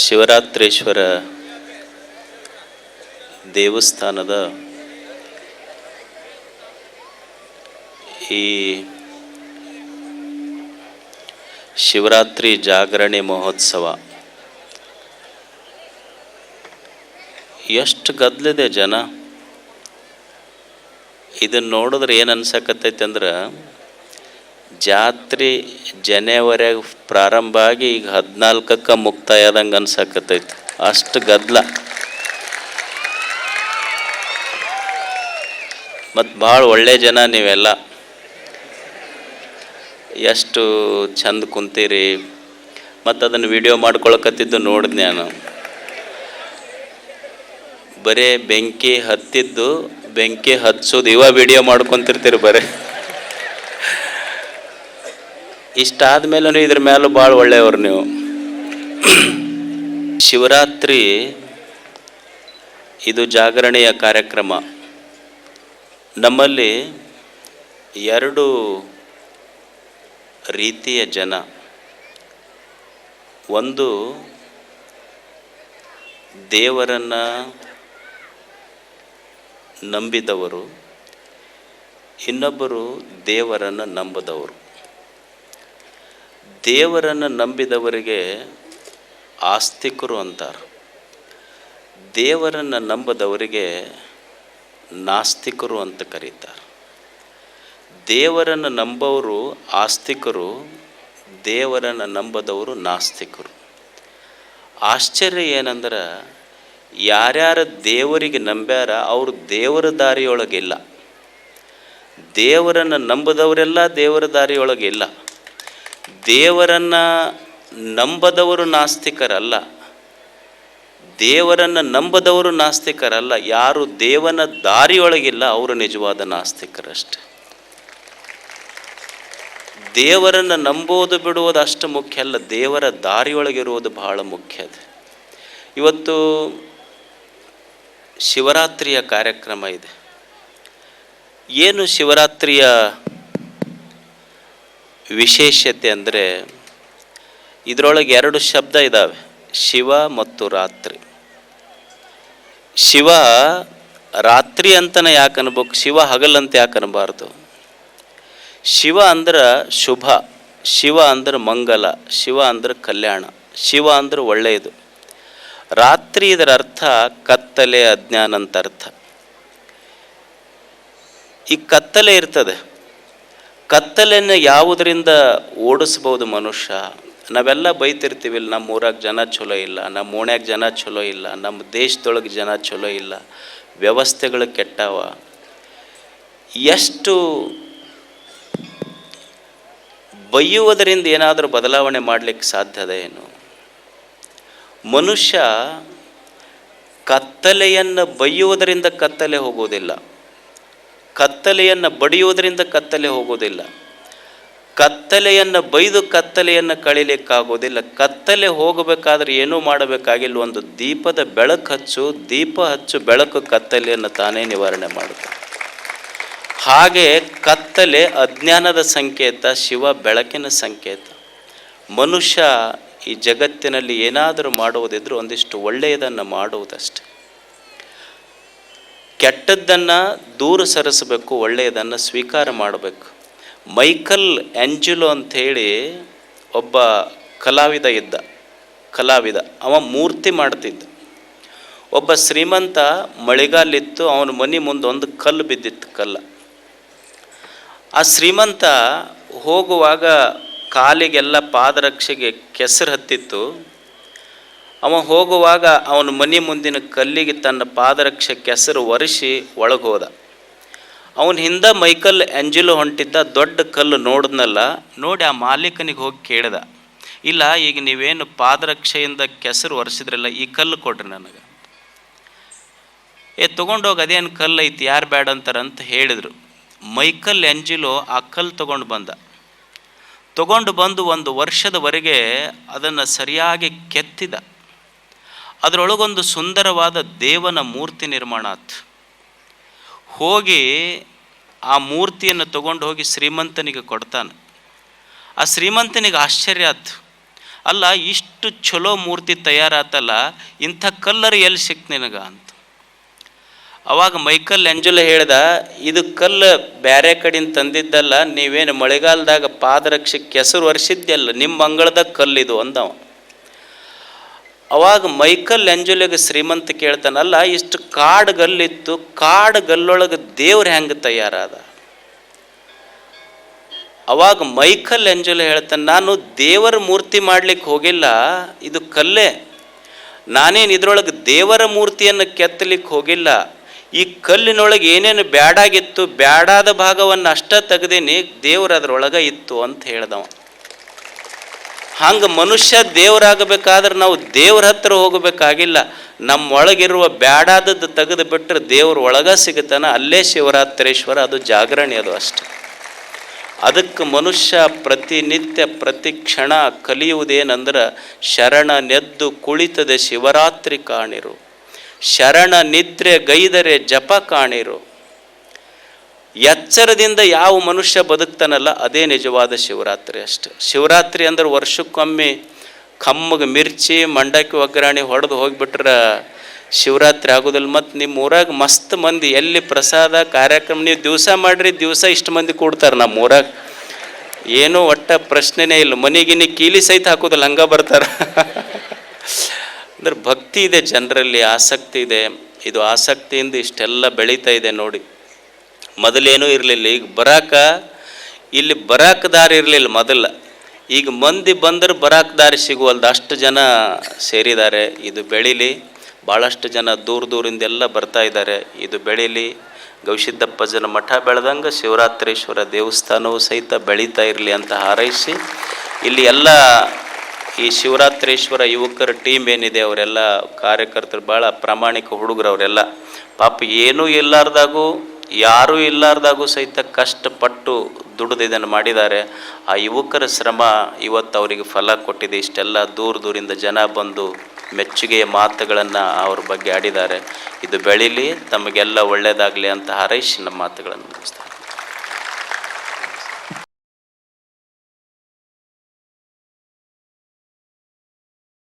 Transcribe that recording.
ಶಿವರಾತ್ರೀಶ್ವರ ದೇವಸ್ಥಾನದ ಈ ಶಿವರಾತ್ರಿ ಜಾಗರಣೆ ಮಹೋತ್ಸವ ಎಷ್ಟು ಗದ್ದಲಿದೆ ಜನ. ಇದನ್ನು ನೋಡಿದ್ರೆ ಏನು ಅನ್ಸಕತ್ತೈತೆ ಅಂದ್ರೆ ಜಾತ್ರೆ ಜನವರಿಯಾಗ ಪ್ರಾರಂಭ ಆಗಿ ಈಗ 14ಕ್ಕೆ ಮುಕ್ತಾಯ ಆದಂಗೆ ಅನ್ಸಕತ್ತೈತೆ, ಅಷ್ಟು ಗದ್ದಲ. ಮತ್ತು ಭಾಳ ಒಳ್ಳೆ ಜನ ನೀವೆಲ್ಲ, ಎಷ್ಟು ಚಂದ ಕುಂತೀರಿ. ಮತ್ತು ಅದನ್ನು ವಿಡಿಯೋ ಮಾಡ್ಕೊಳಕತ್ತಿದ್ದು ನೋಡಿದ್ನಿ ನಾನು. ಬರೀ ಬೆಂಕಿ ಹತ್ತಿದ್ದು ಬೆಂಕಿ ಹಚ್ಚೋದು ಇವ ವಿಡಿಯೋ ಮಾಡ್ಕೊತಿರ್ತೀರಿ ಬರೀ. ಇಷ್ಟಾದ ಮೇಲೂ ಇದ್ರ ಮೇಲೂ ಭಾಳ ಒಳ್ಳೆಯವರು ನೀವು. ಶಿವರಾತ್ರಿ ಇದು ಜಾಗರಣೆಯ ಕಾರ್ಯಕ್ರಮ. ನಮ್ಮಲ್ಲಿ ಎರಡು ರೀತಿಯ ಜನ. ಒಂದು ದೇವರನ್ನು ನಂಬಿದವರು, ಇನ್ನೊಬ್ಬರು ದೇವರನ್ನು ನಂಬದವರು. ದೇವರನ್ನು ನಂಬಿದವರಿಗೆ ಆಸ್ತಿಕರು ಅಂತಾರೆ, ದೇವರನ್ನು ನಂಬದವರಿಗೆ ನಾಸ್ತಿಕರು ಅಂತ ಕರೀತಾರೆ. ದೇವರನ್ನು ನಂಬೋರು ಆಸ್ತಿಕರು, ದೇವರನ್ನು ನಂಬದವರು ನಾಸ್ತಿಕರು. ಆಶ್ಚರ್ಯ ಏನಂದ್ರೆ ಯಾರ್ಯಾರು ದೇವರಿಗೆ ನಂಬ್ಯಾರ ಅವರು ದೇವರ ದಾರಿಯೊಳಗಿಲ್ಲ, ದೇವರನ್ನು ನಂಬದವರೆಲ್ಲ ದೇವರ ದಾರಿಯೊಳಗಿಲ್ಲ. ದೇವರನ್ನು ನಂಬದವರು ನಾಸ್ತಿಕರಲ್ಲ, ದೇವರನ್ನು ನಂಬದವರು ನಾಸ್ತಿಕರಲ್ಲ. ಯಾರು ದೇವನ ದಾರಿಯೊಳಗಿಲ್ಲ ಅವರು ನಿಜವಾದ ನಾಸ್ತಿಕರಷ್ಟೆ. ದೇವರನ್ನು ನಂಬೋದು ಬಿಡುವುದು ಅಷ್ಟು ಮುಖ್ಯ ಅಲ್ಲ, ದೇವರ ದಾರಿಯೊಳಗಿರುವುದು ಬಹಳ ಮುಖ್ಯ. ಇವತ್ತು ಶಿವರಾತ್ರಿಯ ಕಾರ್ಯಕ್ರಮ ಇದೆ. ಏನು ಶಿವರಾತ್ರಿಯ ವಿಶೇಷತೆ ಅಂದರೆ ಇದರೊಳಗೆ ಎರಡು ಶಬ್ದ ಇದ್ದಾವೆ, ಶಿವ ಮತ್ತು ರಾತ್ರಿ. ಶಿವ ರಾತ್ರಿ ಅಂತಲೇ ಯಾಕೆ ಅನ್ಬೇಕು, ಶಿವ ಹಗಲಂತ ಯಾಕೆ ಅನ್ಬಾರ್ದು? ಶಿವ ಅಂದ್ರೆ ಶುಭ, ಶಿವ ಅಂದ್ರೆ ಮಂಗಲ, ಶಿವ ಅಂದ್ರೆ ಕಲ್ಯಾಣ, ಶಿವ ಅಂದ್ರೆ ಒಳ್ಳೆಯದು. ರಾತ್ರಿ ಇದರ ಅರ್ಥ ಕತ್ತಲೆ, ಅಜ್ಞಾನ ಅಂತ ಅರ್ಥ. ಈ ಕತ್ತಲೆ ಇರ್ತದೆ, ಕತ್ತಲೆಯನ್ನು ಯಾವುದರಿಂದ ಓಡಿಸ್ಬೋದು ಮನುಷ್ಯ? ನಾವೆಲ್ಲ ಬೈತಿರ್ತೀವಿ, ನಮ್ಮ ಊರಾಗ ಜನ ಚಲೋ ಇಲ್ಲ, ನಮ್ಮ ಓಣ್ಯಾಗ ಜನ ಚಲೋ ಇಲ್ಲ, ನಮ್ಮ ದೇಶದೊಳಗೆ ಜನ ಚಲೋ ಇಲ್ಲ, ವ್ಯವಸ್ಥೆಗಳು ಕೆಟ್ಟವ. ಎಷ್ಟು ಬೈಯುವುದರಿಂದ ಏನಾದರೂ ಬದಲಾವಣೆ ಮಾಡಲಿಕ್ಕೆ ಸಾಧ್ಯದ ಏನು? ಮನುಷ್ಯ ಕತ್ತಲೆಯನ್ನು ಬೈಯುವುದರಿಂದ ಕತ್ತಲೆ ಹೋಗೋದಿಲ್ಲ, ಕತ್ತಲೆಯನ್ನು ಬಡಿಯುವುದರಿಂದ ಕತ್ತಲೆ ಹೋಗೋದಿಲ್ಲ, ಕತ್ತಲೆಯನ್ನು ಬೈದು ಕತ್ತಲೆಯನ್ನು ಕಳೀಲಿಕ್ಕಾಗೋದಿಲ್ಲ. ಕತ್ತಲೆ ಹೋಗಬೇಕಾದ್ರೆ ಏನೂ ಮಾಡಬೇಕಾಗಿಲ್ಲ, ಒಂದು ದೀಪದ ಬೆಳಕು ಹಚ್ಚು, ದೀಪ ಹಚ್ಚು, ಬೆಳಕು ಕತ್ತಲೆಯನ್ನು ತಾನೇ ನಿವಾರಣೆ ಮಾಡುತ್ತೆ. ಹಾಗೆ ಕತ್ತಲೆ ಅಜ್ಞಾನದ ಸಂಕೇತ, ಶಿವ ಬೆಳಕಿನ ಸಂಕೇತ. ಮನುಷ್ಯ ಈ ಜಗತ್ತಿನಲ್ಲಿ ಏನಾದರೂ ಮಾಡುವುದಿದ್ರೂ ಒಂದಿಷ್ಟು ಒಳ್ಳೆಯದನ್ನು ಮಾಡುವುದಷ್ಟೆ. ಕೆಟ್ಟದ್ದನ್ನು ದೂರ ಸರಿಸಬೇಕು, ಒಳ್ಳೆಯದನ್ನು ಸ್ವೀಕಾರ ಮಾಡಬೇಕು. ಮೈಕಲ್ ಆಂಜೆಲೋ ಅಂಥೇಳಿ ಒಬ್ಬ ಕಲಾವಿದ ಇದ್ದ, ಅವ ಮೂರ್ತಿ ಮಾಡ್ತಿದ್ದ. ಒಬ್ಬ ಶ್ರೀಮಂತ ಮಳೆಗಾಲಿತ್ತು, ಅವನ ಮನೆ ಮುಂದೆ ಒಂದು ಕಲ್ಲು ಬಿದ್ದಿತ್ತು, ಕಲ್ಲು. ಆ ಶ್ರೀಮಂತ ಹೋಗುವಾಗ ಕಾಲಿಗೆಲ್ಲ ಪಾದರಕ್ಷೆಗೆ ಕೆಸರು ಹತ್ತಿತ್ತು. ಅವ ಹೋಗುವಾಗ ಅವನ ಮನೆ ಮುಂದಿನ ಕಲ್ಲಿಗೆ ತನ್ನ ಪಾದರಕ್ಷೆ ಕೆಸರು ಒರೆಸಿ ಒಳಗೆ ಹೋದ. ಅವನ ಹಿಂದೆ ಮೈಕಲ್ ಆಂಜೆಲೋ ಹೊಂಟಿದ್ದ. ದೊಡ್ಡ ಕಲ್ಲು ನೋಡಿದ್ನಲ್ಲ, ನೋಡಿ ಆ ಮಾಲೀಕನಿಗೆ ಹೋಗಿ ಕೇಳಿದ, ಇಲ್ಲ ಈಗ ನೀವೇನು ಪಾದರಕ್ಷೆಯಿಂದ ಕೆಸರು ಒರೆಸಿದ್ರಲ್ಲ, ಈ ಕಲ್ಲು ಕೊಡ್ರಿ ನನಗೆ. ತೊಗೊಂಡೋಗಿ ಅದೇನು ಕಲ್ಲು ಐತಿ, ಯಾರು ಬೇಡ ಅಂತಾರಂತ ಹೇಳಿದರು. ಮೈಕಲ್ ಆಂಜೆಲೋ ಆ ಕಲ್ಲು ತೊಗೊಂಡು ಬಂದು 1 ವರ್ಷದವರೆಗೆ ಅದನ್ನು ಸರಿಯಾಗಿ ಕೆತ್ತಿದ. ಅದರೊಳಗೊಂದು ಸುಂದರವಾದ ದೇವನ ಮೂರ್ತಿ ನಿರ್ಮಾಣ ಆಯ್ತು. ಹೋಗಿ ಆ ಮೂರ್ತಿಯನ್ನು ತಗೊಂಡು ಹೋಗಿ ಶ್ರೀಮಂತನಿಗೆ ಕೊಡ್ತಾನೆ. ಆ ಶ್ರೀಮಂತನಿಗೆ ಆಶ್ಚರ್ಯ ಆಯ್ತು. ಅಲ್ಲ ಇಷ್ಟು ಚಲೋ ಮೂರ್ತಿ ತಯಾರಾತಲ್ಲ, ಇಂಥ ಕಲ್ಲರ್ ಎಲ್ಲಿ ಸಿಕ್ತು ನಿನಗೆ ಅಂತ. ಅವಾಗ ಮೈಕಲ್ ಎಂಜಲೋ ಹೇಳ್ದ, ಇದು ಕಲ್ಲು ಬೇರೆ ಕಡೆಯಿಂದ ತಂದಿದ್ದಲ್ಲ, ನೀವೇನು ಮಳೆಗಾಲದಾಗ ಪಾದರಕ್ಷೆ ಕೆಸರು ಒರೆಸಿದ್ದಲ್ಲ, ನಿಮ್ಮ ಅಂಗಳದಾಗ ಕಲ್ಲಿದು ಅಂದವ. ಅವಾಗ ಮೈಕಲ್ ಎಂಜಲೋಗೆ ಶ್ರೀಮಂತ ಕೇಳ್ತಾನಲ್ಲ, ಇಷ್ಟು ಕಾಡು ಗಲ್ಲಿತ್ತು, ಕಾಡು ಗಲ್ಲೊಳಗೆ ದೇವ್ರು ಹೆಂಗೆ ತಯಾರಾದ? ಅವಾಗ ಮೈಕಲ್ ಎಂಜಲೋ ಹೇಳ್ತಾನೆ, ನಾನು ದೇವರ ಮೂರ್ತಿ ಮಾಡಲಿಕ್ಕೆ ಹೋಗಿಲ್ಲ, ಇದು ಕಲ್ಲೇ. ನಾನೇನು ಇದರೊಳಗೆ ದೇವರ ಮೂರ್ತಿಯನ್ನು ಕೆತ್ತಲಿಕ್ಕೆ ಹೋಗಿಲ್ಲ, ಈ ಕಲ್ಲಿನೊಳಗೆ ಏನೇನು ಬ್ಯಾಡಾಗಿತ್ತು, ಬ್ಯಾಡಾದ ಭಾಗವನ್ನು ಅಷ್ಟ ತೆಗೆದೀನಿ, ದೇವ್ರು ಅದರೊಳಗೆ ಇತ್ತು ಅಂತ ಹೇಳ್ದವ. ಹಂಗೆ ಮನುಷ್ಯ ದೇವರಾಗಬೇಕಾದ್ರೆ ನಾವು ದೇವ್ರ ಹತ್ರ ಹೋಗಬೇಕಾಗಿಲ್ಲ, ನಮ್ಮೊಳಗಿರುವ ಬ್ಯಾಡಾದದ್ದು ತೆಗೆದು ಬಿಟ್ಟರೆ ದೇವ್ರ ಒಳಗೆ ಸಿಗುತ್ತಾನ. ಅಲ್ಲೇ ಶಿವರಾತ್ರೇಶ್ವರ, ಅದು ಜಾಗರಣೆ, ಅದು ಅಷ್ಟೆ. ಅದಕ್ಕೆ ಮನುಷ್ಯ ಪ್ರತಿನಿತ್ಯ ಪ್ರತಿ ಕ್ಷಣ ಕಲಿಯುವುದೇನೆಂದ್ರೆ, ಶರಣನೆದ್ದು ಕುಳಿತದೆ ಶಿವರಾತ್ರಿ ಕಾಣಿರು, ಶರಣ ನಿದ್ರೆ ಗೈದರೆ ಜಪ ಕಾಣಿರು. ಎಚ್ಚರದಿಂದ ಯಾವ ಮನುಷ್ಯ ಬದುಕ್ತಾನಲ್ಲ, ಅದೇ ನಿಜವಾದ ಶಿವರಾತ್ರಿ ಅಷ್ಟೆ. ಶಿವರಾತ್ರಿ ಅಂದ್ರೆ ವರ್ಷಕ್ಕೊಮ್ಮೆ ಕಮ್ಮಗೆ ಮಿರ್ಚಿ ಮಂಡಕ್ಕಿ ಒಗ್ಗರಣೆ ಹೊಡೆದು ಹೋಗಿಬಿಟ್ರೆ ಶಿವರಾತ್ರಿ ಆಗೋದಿಲ್ಲ. ಮತ್ತು ನಿಮ್ಮ ಊರಾಗ ಮಸ್ತ್ ಮಂದಿ ಎಲ್ಲಿ ಪ್ರಸಾದ ಕಾರ್ಯಕ್ರಮ ನೀವು ದಿವಸ ಮಾಡಿರಿ, ದಿವಸ ಇಷ್ಟು ಮಂದಿ ಕೂಡ್ತಾರೆ ನಮ್ಮ ಊರಾಗ. ಏನೂ ಒಟ್ಟ ಪ್ರಶ್ನೆನೇ ಇಲ್ಲ, ಮನೆಗಿನಿ ಕೀಲಿ ಸಹಿತ ಹಾಕೋದಿಲ್ಲ, ಹಂಗೆ ಬರ್ತಾರೆ. ಅಂದ್ರೆ ಭಕ್ತಿ ಇದೆ ಜನರಲ್ಲಿ, ಆಸಕ್ತಿ ಇದೆ. ಇದು ಆಸಕ್ತಿಯಿಂದ ಇಷ್ಟೆಲ್ಲ ಬೆಳೀತಾ ಇದೆ ನೋಡಿ. ಮೊದಲೇನೂ ಇರಲಿಲ್ಲ, ಈಗ ಇಲ್ಲಿ ಬರಾಕ ದಾರಿ ಇರಲಿಲ್ಲ ಮೊದಲ. ಈಗ ಮಂದಿ ಬಂದ್ರೆ ಬರಾಕ ದಾರಿ ಸಿಗುವಲ್ದು, ಅಷ್ಟು ಜನ ಸೇರಿದ್ದಾರೆ. ಇದು ಬೆಳೀಲಿ, ಭಾಳಷ್ಟು ಜನ ದೂರದಿಂದೆಲ್ಲ ಬರ್ತಾ ಇದ್ದಾರೆ. ಇದು ಬೆಳೀಲಿ, ಗವಿಸಿದ್ದಪ್ಪಜ್ಜನ ಮಠ ಬೆಳೆದಂಗೆ ಶಿವರಾತ್ರೇಶ್ವರ ದೇವಸ್ಥಾನವೂ ಸಹಿತ ಬೆಳೀತಾ ಇರಲಿ ಅಂತ ಹಾರೈಸಿ, ಇಲ್ಲಿ ಎಲ್ಲ ಈ ಶಿವರಾತ್ರೇಶ್ವರ ಯುವಕರ ಟೀಮ್ ಏನಿದೆ ಅವರೆಲ್ಲ ಕಾರ್ಯಕರ್ತರು ಭಾಳ ಪ್ರಾಮಾಣಿಕ ಹುಡುಗರು. ಅವರೆಲ್ಲ ಪಾಪ ಏನೂ ಇಲ್ಲಾರ್ದಾಗೂ ಯಾರೂ ಇಲ್ಲಾರ್ದಾಗೂ ಸಹಿತ ಕಷ್ಟಪಟ್ಟು ದುಡಿದು ಇದನ್ನು ಮಾಡಿದ್ದಾರೆ. ಆ ಯುವಕರ ಶ್ರಮ ಇವತ್ತು ಅವರಿಗೆ ಫಲ ಕೊಟ್ಟಿದೆ. ಇಷ್ಟೆಲ್ಲ ದೂರದಿಂದ ಜನ ಬಂದು ಮೆಚ್ಚುಗೆಯ ಮಾತುಗಳನ್ನು ಅವ್ರ ಬಗ್ಗೆ ಆಡಿದ್ದಾರೆ. ಇದು ಬೆಳೀಲಿ, ತಮಗೆಲ್ಲ ಒಳ್ಳೆಯದಾಗಲಿ ಅಂತ ಹಾರೈಸಿ ನಮ್ಮ ಮಾತುಗಳನ್ನು ಮುಗಿಸ್ತಾರೆ.